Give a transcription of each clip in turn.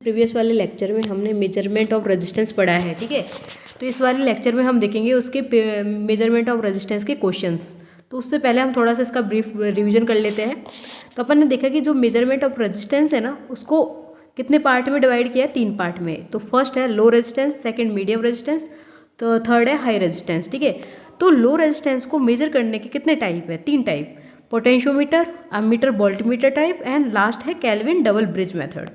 Previous वाले lecture में हमने मेजरमेंट ऑफ रेजिस्टेंस पढ़ा है, ठीक है। तो इस वाले लेक्चर में हम देखेंगे उसके मेजरमेंट ऑफ रेजिस्टेंस के क्वेश्चंस। तो उससे पहले हम थोड़ा सा इसका ब्रीफ रिवीजन कर लेते हैं। तो अपन ने देखा कि जो मेजरमेंट ऑफ रेजिस्टेंस है ना, उसको कितने पार्ट में डिवाइड किया है? 3 पार्ट में। तो फर्स्ट है low resistance, second medium resistance, तो थर्ड है हाई रेजिस्टेंस, ठीक है। तो लो रेजिस्टेंस को मेजर करने के कितने टाइप है? 3 type, potentiometer, ammeter, voltmeter type, and last है Kelvin double bridge method.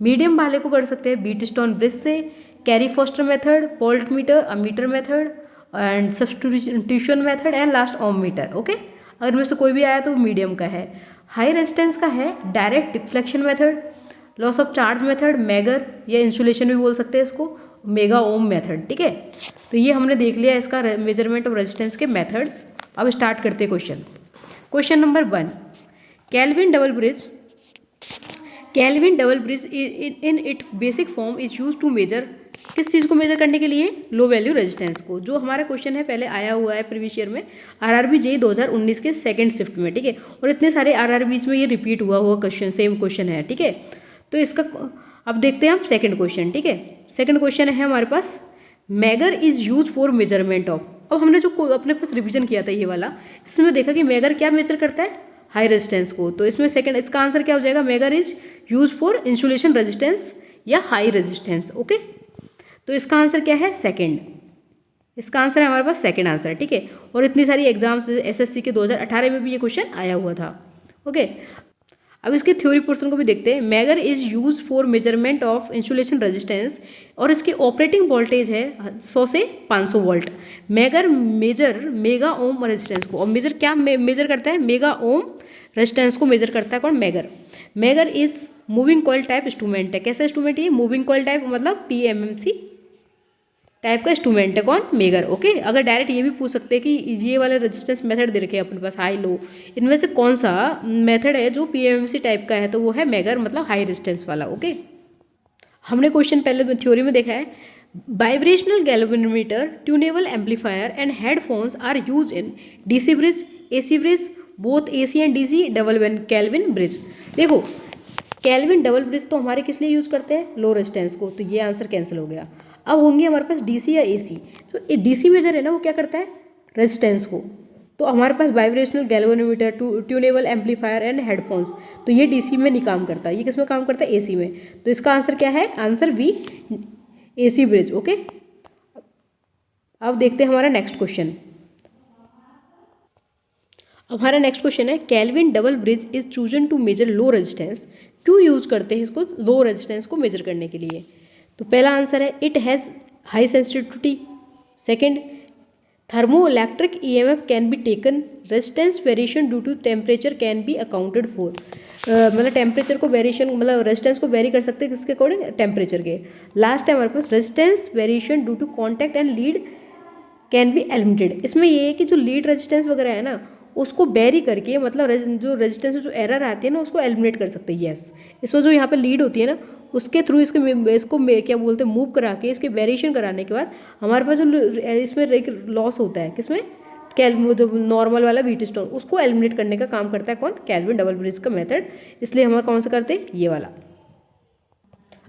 Medium वाले को कर सकते हैं बीटस्टोन ब्रिज से, Carey Foster method, voltmeter, ammeter method and substitution method, and last ohm meter, okay. अगर इनमें से कोई भी आया तो वो मीडियम का है। हाई रेजिस्टेंस का है direct deflection method, loss of charge method, megger या इंसुलेशन भी बोल सकते हैं इसको, मेगा ओम मेथड, ठीक है। तो ये हमने देख लिया इसका मेजरमेंट ऑफ रेजिस्टेंस के मेथड्स। अब स्टार्ट करते हैं question. Question number 1, Kelvin double bridge in it basic form is use to measure, किस चीज़ को मेजर करने के लिए? लो वैल्यू रेजिस्टेंस को। जो हमारा क्वेश्चन है पहले आया हुआ है प्रीवियस ईयर में आरआरबी जेईई 2019 के सेकंड शिफ्ट में, ठीक है। और इतने सारे आरआरबीज में ये रिपीट हुआ क्वेश्चन, सेम क्वेश्चन है, ठीक है। तो इसका अब देखते हैं हम सेकंड क्वेश्चन, ठीक है। सेकंड क्वेश्चन है हमारे पास, megger is use for measurement of. अब हमने जो अपने पास रिविजन किया था ये वाला, इसमें देखा कि मैगर क्या मेजर करता है? हाई रेजिस्टेंस को। तो इसमें सेकंड, इसका आंसर क्या हो जाएगा? Megger is use for insulation resistance या हाई रेजिस्टेंस, ओके। तो इसका आंसर क्या है? सेकंड। इसका आंसर है हमारे पास सेकंड आंसर, ठीक है। और इतनी सारी एग्जाम्स एसएससी के 2018 में भी ये क्वेश्चन आया हुआ था, ओके। अब इसके थ्योरी पोर्शन को भी देखते हैं। Megger is use for measurement of insulation resistance, और इसकी ऑपरेटिंग वोल्टेज है 100 से 500 volt. Megger measure mega ohm resistance को, और मेजर क्या मेजर करता है? मेगा ओम रेजिस्टेंस को मेजर करता है कौन? Megger. Megger is moving coil type instrument है। कैसा इंस्ट्रूमेंट है ये? मूविंग कॉइल टाइप, मतलब पीएमएमसी टाइप का इंस्ट्रूमेंट है कौन? Megger, okay. अगर डायरेक्ट ये भी पूछ सकते हैं कि ये वाले रेजिस्टेंस मेथड दे रखे हैं अपने पास हाई लो, इनमें से कौन सा मेथड है जो पीएमएमसी टाइप का है? तो वो है मैगर, मतलब हाई रेजिस्टेंस वाला, ओके। हमने क्वेश्चन पहले थ्योरी में देखा है, vibrational galvanometer, tunable amplifier and headphones are use in DC bridge, AC bridge, both AC and DC, double Kelvin bridge. देखो, केल्विन डबल ब्रिज तो हमारे किस लिए यूज़ करते हैं? लो रेजिस्टेंस को। तो ये आंसर कैंसिल हो गया। अब होंगे हमारे पास डीसी या एसी। जो डीसी मेजर है ना, वो क्या करता है? रेजिस्टेंस को। तो हमारे पास vibrational galvanometer, tunable amplifier and headphones, तो ये डीसी में नहीं काम करता, ये किस में काम करता है? एसी में। तो इसका आंसर क्या है? Answer B, AC bridge, okay. अब देखते हैं हमारा नेक्स्ट क्वेश्चन। अब हमारा नेक्स्ट क्वेश्चन है, Kelvin double bridge is chosen to measure low resistance. क्यों यूज करते हैं इसको लो रेजिस्टेंस को मेजर करने के लिए? तो पहला आंसर है, it has high sensitivity. Second, thermo electric EMF can be taken, resistance variation due to temperature can be accounted for. मतलब टेम्परेचर को वेरिएशन, मतलब रेजिस्टेंस को वेरी कर सकते हैं किसके अकॉर्डिंग? टेम्परेचर के। लास्ट है हमारे पास, resistance variation due to contact and lead can be eliminated. इसमें ये है कि जो लीड रेजिस्टेंस वगैरह है ना, उसको वेरी करके, मतलब जो रेजिस्टेंस में जो एरर आती है ना, उसको एलिमिनेट कर सकते हैं। यस, इसमें जो यहाँ पे लीड होती है ना, उसके थ्रू इसको क्या बोलते हैं, मूव करा के, इसके वेरिएशन कराने के बाद हमारे पास जो इसमें एक लॉस होता है, किसमें? जो नॉर्मल वाला बीटस्टोन, उसको एलिमिनेट करने का काम करता है कौन? केल्विन डबल ब्रिज का मेथड। इसलिए हम कौन सा करते हैं? ये वाला।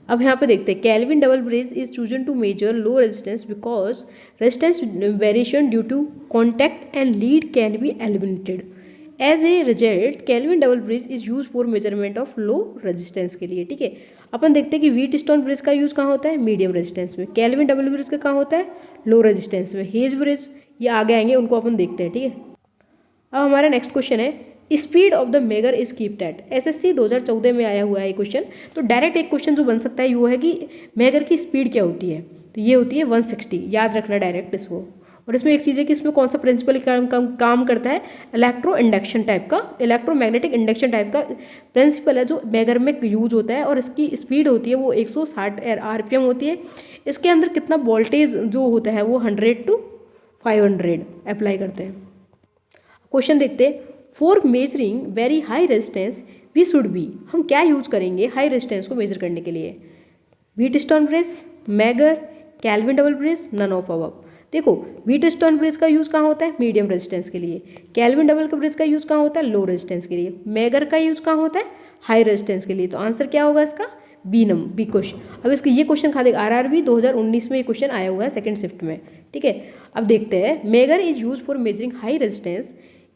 अब यहाँ पे देखते हैं, Kelvin double bridge is chosen to measure low resistance because resistance variation due to contact and lead can be eliminated. As a result Kelvin double bridge is use for measurement of low resistance के लिए, ठीक है। अपन देखते हैं कि Wheatstone bridge का use कहाँ होता है? मीडियम रेजिस्टेंस में। केल्विन डबल ब्रिज का कहाँ होता है? लो रेजिस्टेंस में। हेज ब्रिज ये आगे आएंगे, उनको अपन देखते हैं, ठीक है। अब हमारा नेक्स्ट क्वेश्चन है, speed of the megger is keeped at. SSC 2014 में आया हुआ है ये क्वेश्चन। तो डायरेक्ट एक क्वेश्चन जो बन सकता है वो है कि मेगर की स्पीड क्या होती है? तो ये होती है 160, याद रखना डायरेक्ट इसको। और इसमें एक चीज़ है कि इसमें कौन सा प्रिंसिपल काम करता है? इलेक्ट्रो इंडक्शन टाइप का, इलेक्ट्रोमैग्नेटिक इंडक्शन टाइप का प्रिंसिपल है जो मेगर में यूज होता है। और इसकी स्पीड होती है वो 160 आरपीएम होती है। इसके अंदर कितना वोल्टेज जो होता है वो 100 to 500 अप्लाई करते हैं। क्वेश्चन देखते हैं, for measuring very high resistance we should be, हम क्या यूज करेंगे हाई रेजिस्टेंस को मेजर करने के लिए? Wheatstone bridge, megger, Kelvin double bridge, none of above. देखो, व्हीटस्टोन ब्रिज का यूज़ कहाँ होता है? मीडियम रेजिस्टेंस के लिए। केल्विन डबल ब्रिज का यूज़ कहाँ होता है? लो रेजिस्टेंस के लिए। मैगर का यूज़ कहाँ होता है? हाई रेजिस्टेंस के लिए। तो आंसर क्या होगा इसका? B question. अब इसका ये क्वेश्चन खा देगा, आरआरबी 2019 में ये क्वेश्चन आया हुआ है सेकंड शिफ्ट में, ठीक है। अब देखते हैं, megger is use for measuring high resistance,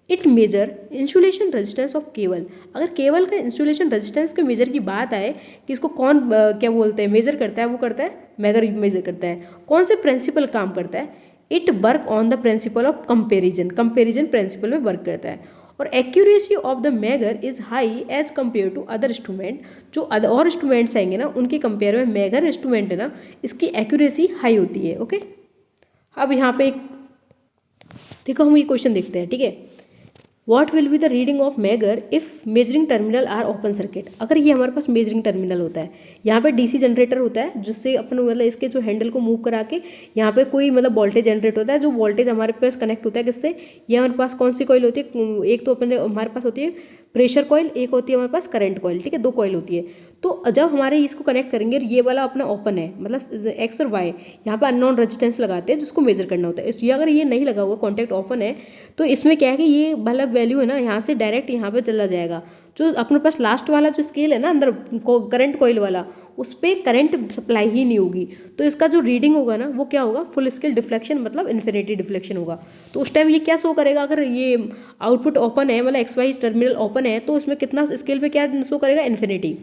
it measure insulation resistance of cable. अगर केबल का इंसुलेशन रेजिस्टेंस के मेजर की बात आए कि इसको कौन क्या बोलते हैं मेजर करता है, वो करता है मेगर मेजर करता है। कौन से प्रिंसिपल काम करता है, it work on the principle of comparison, comparison principle में वर्क करता है। और accuracy of the megger is high as compare to other instrument, जो और इंस्ट्रूमेंट्स आएंगे ना उनके कंपेयर में मेगर इंस्ट्रूमेंट है ना इसकी एक्यूरेसी हाई होती है, ओके। अब यहाँ पे एक देखो, हम ये क्वेश्चन देखते हैं, ठीक है। What will be the reading of megger if measuring terminal are open circuit. अगर ये हमारे पास मेजरिंग टर्मिनल होता है, यहाँ पे डीसी जनरेटर होता है जिससे अपन मतलब इसके जो हैंडल को मूव करा के यहाँ पे कोई मतलब वोल्टेज जनरेट होता है, जो वोल्टेज हमारे पास कनेक्ट होता है किससे, ये हमारे पास कौन सी कॉइल होती है, एक तो अपने हमारे पास होती है प्रेशर कॉइल, एक होती है हमारे पास करंट कॉइल, ठीक है, दो कॉइल होती है। तो जब हमारे इसको कनेक्ट करेंगे, ये वाला अपना ओपन है मतलब एक्स और वाई, यहाँ पे अननोन रेजिस्टेंस लगाते हैं जिसको मेजर करना होता है। ये अगर ये नहीं लगा हुआ, कॉन्टैक्ट ओपन है, तो इसमें क्या है कि ये वाला वैल्यू है ना यहाँ से डायरेक्ट यहाँ पे चला जाएगा। जो अपने पास लास्ट वाला जो स्केल है ना अंदर करंट कॉइल वाला, उस पर करंट सप्लाई ही नहीं होगी, तो इसका जो रीडिंग होगा ना वो क्या होगा, फुल स्केल डिफ्लेक्शन मतलब इन्फिनिटी डिफ्लेक्शन होगा। तो उस टाइम ये क्या शो करेगा, अगर ये आउटपुट ओपन है मतलब एक्स वाई टर्मिनल ओपन है, तो इसमें कितना स्केल पे क्या शो करेगा, इन्फिनिटी।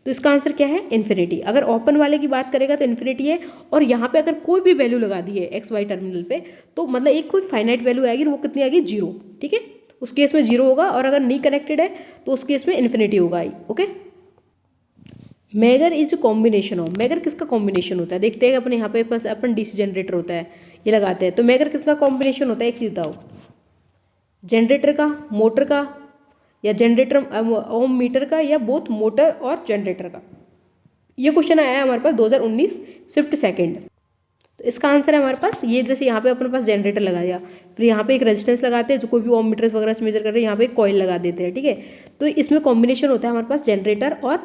तो इसका आंसर क्या है, इन्फिनिटी। अगर ओपन वाले की बात करेगा तो इन्फिनिटी है, और यहाँ पे अगर कोई भी वैल्यू लगा दी है एक्स वाई टर्मिनल पे, तो मतलब एक कोई फाइनाइट वैल्यू आएगी, वो कितनी आएगी, 0, ठीक है, उस केस में 0 होगा। और अगर नहीं कनेक्टेड है तो उस केस में इन्फिनिटी होगा, okay. Megger is combination of, megger किसका कॉम्बिनेशन होता है, देखते हैं अपने यहाँ पे बस अपन डीसी जनरेटर होता है ये लगाते हैं, तो मेगर किसका कॉम्बिनेशन होता है, एक चीज बताओ, जनरेटर का, मोटर का, या जनरेटर ओम मीटर का, या बोथ मोटर और जनरेटर का। ये क्वेश्चन आया है हमारे पास 2019 शिफ्ट सेकंड। तो इसका आंसर है हमारे पास ये, जैसे यहाँ पे अपने पास जनरेटर लगा दिया, फिर यहाँ पे एक रेजिस्टेंस लगाते हैं जो कोई भी ओम मीटर वगैरह से मेजर कर रहे हैं, यहाँ पे एक कॉइल लगा देते हैं, ठीक है। तो इसमें कॉम्बिनेशन होता है हमारे पास जनरेटर और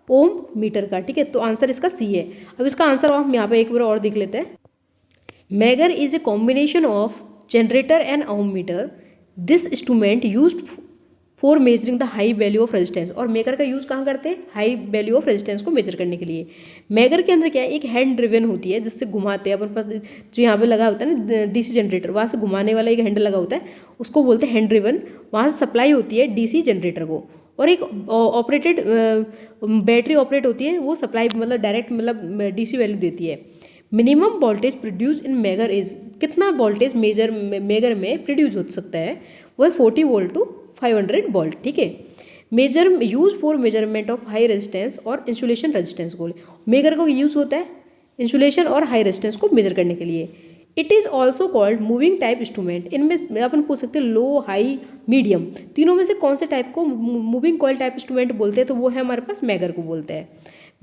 ओम मीटर का, ठीक है। तो आंसर इसका सी है। अब इसका आंसर हम यहाँ पे एक बार और देख लेते हैं। Megger is a combination of generator and ohm meter, this instrument used for measuring the high value of resistance. और मेगर का यूज़ कहाँ करते हैं, हाई वैल्यू ऑफ रेजिस्टेंस को मेजर करने के लिए। मेगर के अंदर क्या है, एक हैंड ड्रिवन होती है जिससे घुमाते हैं अपन पास, जो यहाँ पे लगा होता है ना डीसी जनरेटर, वहाँ से घुमाने वाला एक हैंडल लगा होता है, उसको बोलते हैं हैंड ड्रिवन। वहाँ से सप्लाई होती है डीसी जनरेटर को, और एक ऑपरेटेड बैटरी ऑपरेट होती है, वो सप्लाई मतलब डायरेक्ट मतलब डीसी वैल्यू देती है। Minimum voltage produce in megger is, कितना वोल्टेज मेगर में प्रोड्यूस हो सकता है, वो है 40 वोल्ट टू 500 वोल्ट, ठीक है। Megger use for measurement of high resistance और इंसुलेशन रेजिस्टेंस को, मेगर का यूज होता है इंसुलेशन और हाई रेजिस्टेंस को मेजर करने के लिए। It is also called moving type instrument. इनमें अपन पूछ सकते हैं लो, हाई, मीडियम, तीनों में से कौन से टाइप को मूविंग कॉइल टाइप इंस्ट्रूमेंट बोलते हैं, तो वो है हमारे पास मेगर को बोलते हैं।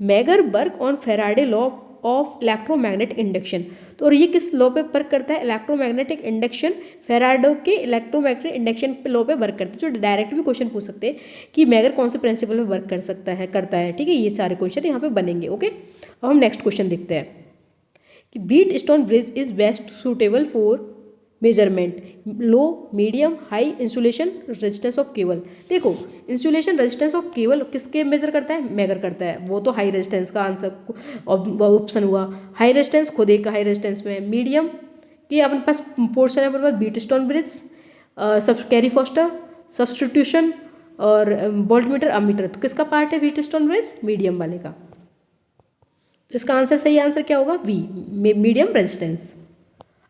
Megger work on Faraday law of electromagnetic induction. तो और ये किस लॉ पे वर्क करता है, इलेक्ट्रोमैग्नेटिक इंडक्शन, फेराडे के इलेक्ट्रोमैग्नेटिक इंडक्शन पे लॉ पे वर्क करता है। जो डायरेक्ट भी क्वेश्चन पूछ सकते हैं कि मेगर कौन से प्रिंसिपल पे वर्क कर सकता है, करता है, ठीक है। ये सारे क्वेश्चन यहाँ पे बनेंगे, ओके। अब हम नेक्स्ट क्वेश्चन देखते हैं कि Wheatstone bridge is best suitable for measurement, low, medium, high insulation resistance of cable. देखो इंसुलेशन रेजिस्टेंस ऑफ केबल किसके मेजर करता है, मेगर करता है, वो तो हाई रेजिस्टेंस का आंसर ऑप्शन हुआ। हाई रेजिस्टेंस खुद एक हाई रेजिस्टेंस में, मीडियम कि अपने पास पोर्शन है अपने पास बीट स्टोन ब्रिज, सब कैरी फॉस्टर, सब्सटीट्यूशन और वोल्टमीटर, अमीटर। तो किसका पार्ट है बीट स्टोन ब्रिज, मीडियम वाले का। तो इसका आंसर, सही आंसर क्या होगा, बी, मीडियम रेजिस्टेंस।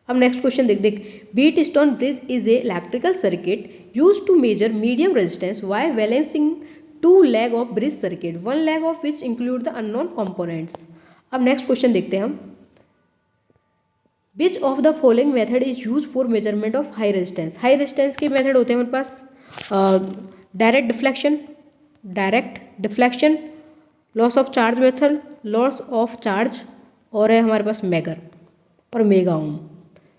अब नेक्स्ट क्वेश्चन देख Wheatstone bridge is a electrical circuit use to measure medium resistance by balancing 2 leg of bridge circuit, 1 leg of which include the unknown components. अब next question देखते हैं हम, which of the following method is use for measurement of high resistance. High resistance के method होते हैं हमारे पास direct deflection, loss of charge method, loss of charge, और है हमारे पास मेगर और मेगा ओम।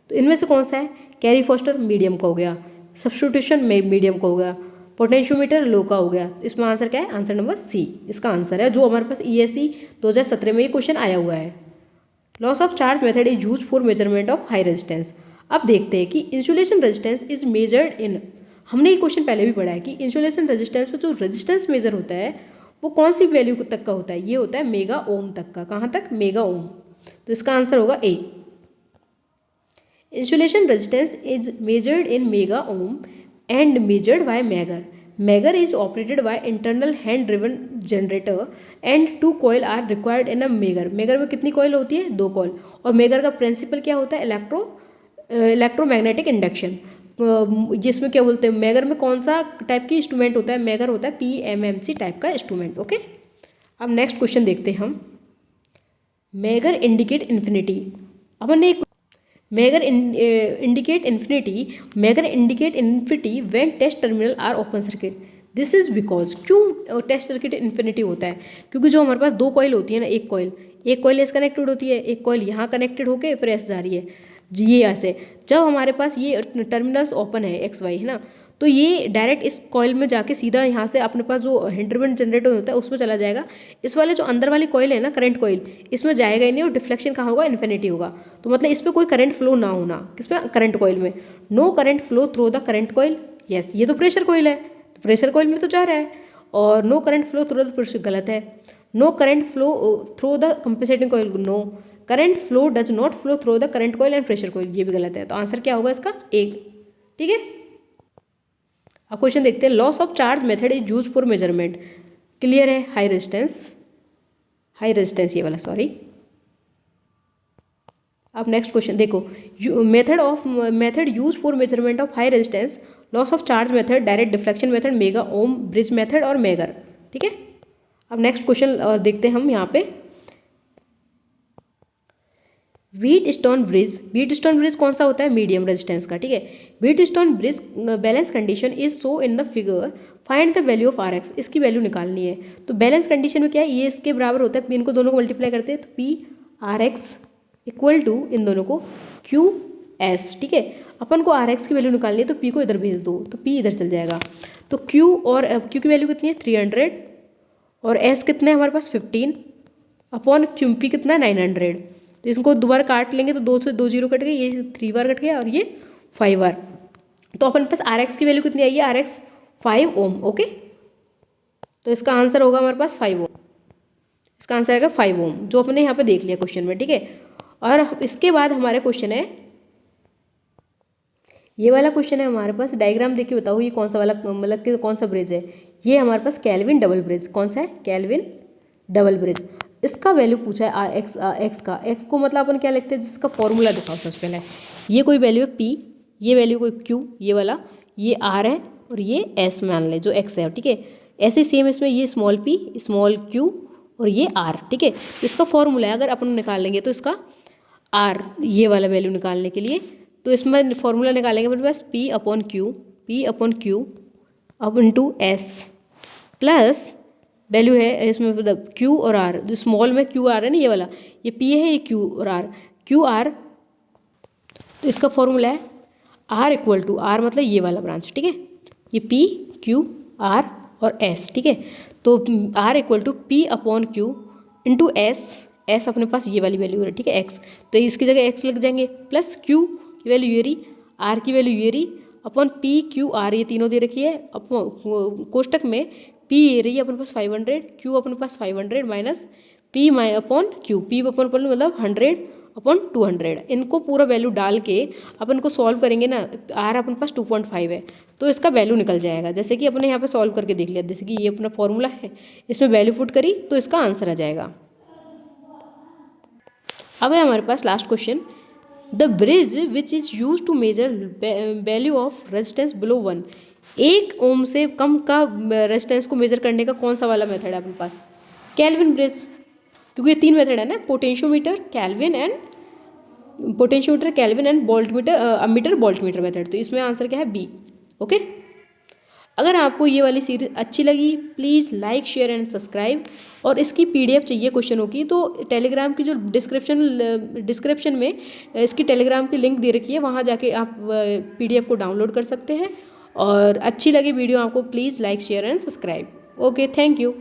तो इनमें से कौन सा है, कैरी फॉस्टर मीडियम का हो गया, सब्स्टिट्यूशन मीडियम का हो गया, पोटेंशियोमीटर लो का हो गया। तो इसमें आंसर क्या है, आंसर नंबर सी इसका आंसर है, जो हमारे पास ESE 2017 में ये क्वेश्चन आया हुआ है। Loss of charge method is use for measurement of high resistance. अब देखते हैं कि insulation resistance is measured in, हमने ये क्वेश्चन पहले भी पढ़ा है कि इंसुलेशन रेजिस्टेंस में जो रेजिस्टेंस मेजर होता है वो कौन सी वैल्यू तक का होता है, ये होता है मेगा ओम तक का। कहाँ तक, मेगा ओम। तो इसका आंसर होगा A. Insulation resistance is measured in mega ohm and measured by megger. Megger is operated by internal hand driven generator and 2 coil are required in a megger. Megger में कितनी coil होती है, 2 coil. और megger का principal क्या होता है, electromagnetic induction. जिसमें क्या बोलते हैं, मैगर में कौन सा टाइप की इंस्ट्रूमेंट होता है, मैगर होता है PMMC टाइप का इंस्ट्रूमेंट। ओके, अब नेक्स्ट क्वेश्चन देखते हैं हम। Megger indicate infinity. अब हमने एक megger indicate infinity when test terminal are open circuit. This is because, क्यों टेस्ट सर्किट इन्फिनिटी होता है, क्योंकि जो हमारे पास 2 कॉइल होती है ना, एक कॉइल एस कनेक्टेड होती है, एक कॉइल यहाँ कनेक्टेड होके फिर एस जा रही है जी, ये ऐसे। जब हमारे पास ये टर्मिनल्स ओपन है XY, है ना, तो ये डायरेक्ट इस कॉइल में जाके सीधा यहाँ से अपने पास जो हैंड जनरेटर होता है उसमें चला जाएगा। इस वाले जो अंदर वाली कॉइल है ना, करंट कॉइल, इसमें जाएगा ही नहीं और डिफ्लेक्शन कहाँ होगा, इन्फिनिटी होगा। तो मतलब इस पर कोई करंट फ्लो ना होना, किसमें, करंट कॉइल में। No current flow through the current coil. Yes, ये तो प्रेशर कॉइल है, तो प्रेशर कॉइल में तो जा रहा है। और no current flow through the pressure, गलत है। No current flow through the compensating coil, no. Current flow does not flow through the current coil and pressure coil, ये भी गलत है। तो आंसर क्या होगा इसका, एक। ठीक है, अब क्वेश्चन देखते हैं। Loss of charge method is use for measurement. Clear है, हाई रेजिस्टेंस ये वाला, सॉरी। अब नेक्स्ट क्वेश्चन देखो, method use for measurement of high resistance, loss of charge method, direct deflection method, mega ohm, bridge method और megger. ठीक है, अब next question देखते हैं हम यहाँ पे। व्हीटस्टोन ब्रिज कौन सा होता है, मीडियम रेजिस्टेंस का। ठीक है, Wheatstone bridge balance condition is so in the figure, find the value of RX। इसकी वैल्यू निकालनी है। तो बैलेंस कंडीशन में क्या है, ये इसके बराबर होता है, इनको दोनों को मल्टीप्लाई करते हैं तो PRX इक्वल टू इन दोनों को QS। ठीक है, अपन को RX की वैल्यू निकालनी है तो P को इधर भेज दो तो P इधर चल जाएगा। तो Q और Q की वैल्यू कितनी है, 300, और S कितना है हमारे पास 15 अपॉन QP कितना है 900। तो इसको दोबारा काट लेंगे तो 2 से 2 जीरो कट गए, ये 3 बार कट गया और ये 5 बार। तो अपन पास RX की वैल्यू कितनी आई है, RX 5 ओम। ओके, तो इसका आंसर होगा हमारे पास 5 ओम। इसका आंसर आएगा 5 ओम, जो अपने यहाँ पे देख लिया क्वेश्चन में। ठीक है, और इसके बाद हमारे क्वेश्चन है, ये वाला क्वेश्चन है हमारे पास। डायग्राम देख के बताओ ये कौन सा वाला, मतलब कि कौन सा ब्रिज है। ये हमारे पास कैल्विन डबल ब्रिज। कौन सा है, कैल्विन डबल ब्रिज। इसका वैल्यू पूछा है एक्स का। एक्स को मतलब अपन क्या लिखते हैं, जिसका फॉर्मूला दिखाओ सबसे पहले। ये कोई वैल्यू है P, ये वैल्यू कोई Q, ये वाला, ये R है और ये S मान ले जो X है। ठीक है, ऐसे सेम इसमें ये स्मॉल p, स्मॉल q और ये R। ठीक है, इसका फॉर्मूला है, अगर अपन निकाल लेंगे तो इसका R, ये वाला वैल्यू निकालने के लिए तो इसमें फॉर्मूला निकालेंगे अपने पास P अपॉन Q अब इंटू S प्लस वैल्यू है इसमें मतलब Q और R, जो स्मॉल में Q R है ना, ये वाला, ये P है, ये Q और R, Q R। तो इसका फॉर्मूला है R इक्वल टू, R मतलब ये वाला ब्रांच। ठीक है, ये P Q R और S। ठीक है, तो R equal to P upon Q into S अपने पास ये वाली वैल्यू है। ठीक है, X, तो इसकी जगह X लग जाएंगे, प्लस Q की वैल्यू ये रही, R की वैल्यू ये रही, अपॉन P Q R ये तीनों दे रखी है। कोष्टक में P ये रही है अपने पास 500, Q अपने पास 500 minus P upon Q, P upon मतलब 100 अपॉन 200। इनको पूरा वैल्यू डाल के अपन को सॉल्व करेंगे ना, R अपने पास 2.5 है तो इसका वैल्यू निकल जाएगा। जैसे कि अपने यहाँ पे सॉल्व करके देख लिया, जैसे कि ये अपना फॉर्मूला है, इसमें वैल्यू पुट करी तो इसका आंसर आ जाएगा। अब है हमारे पास last question, the bridge which is use to measure value of resistance below 1। 1 ohm से कम का रेजिस्टेंस को मेजर करने का कौन सा वाला मेथड है अपने पास, कैल्विन ब्रिज। क्योंकि ये 3 मेथड है ना, potentiometer, Kelvin and voltmeter, ammeter voltmeter method. तो इसमें आंसर क्या है, बी। ओके, अगर आपको ये वाली सीरीज अच्छी लगी please like share and subscribe, और इसकी PDF चाहिए क्वेश्चनों की तो टेलीग्राम की जो डिस्क्रिप्शन में इसकी टेलीग्राम की लिंक दे रखी है, वहाँ जाके आप PDF को डाउनलोड कर सकते हैं। और अच्छी लगी वीडियो आपको please like share and subscribe. Okay, thank you.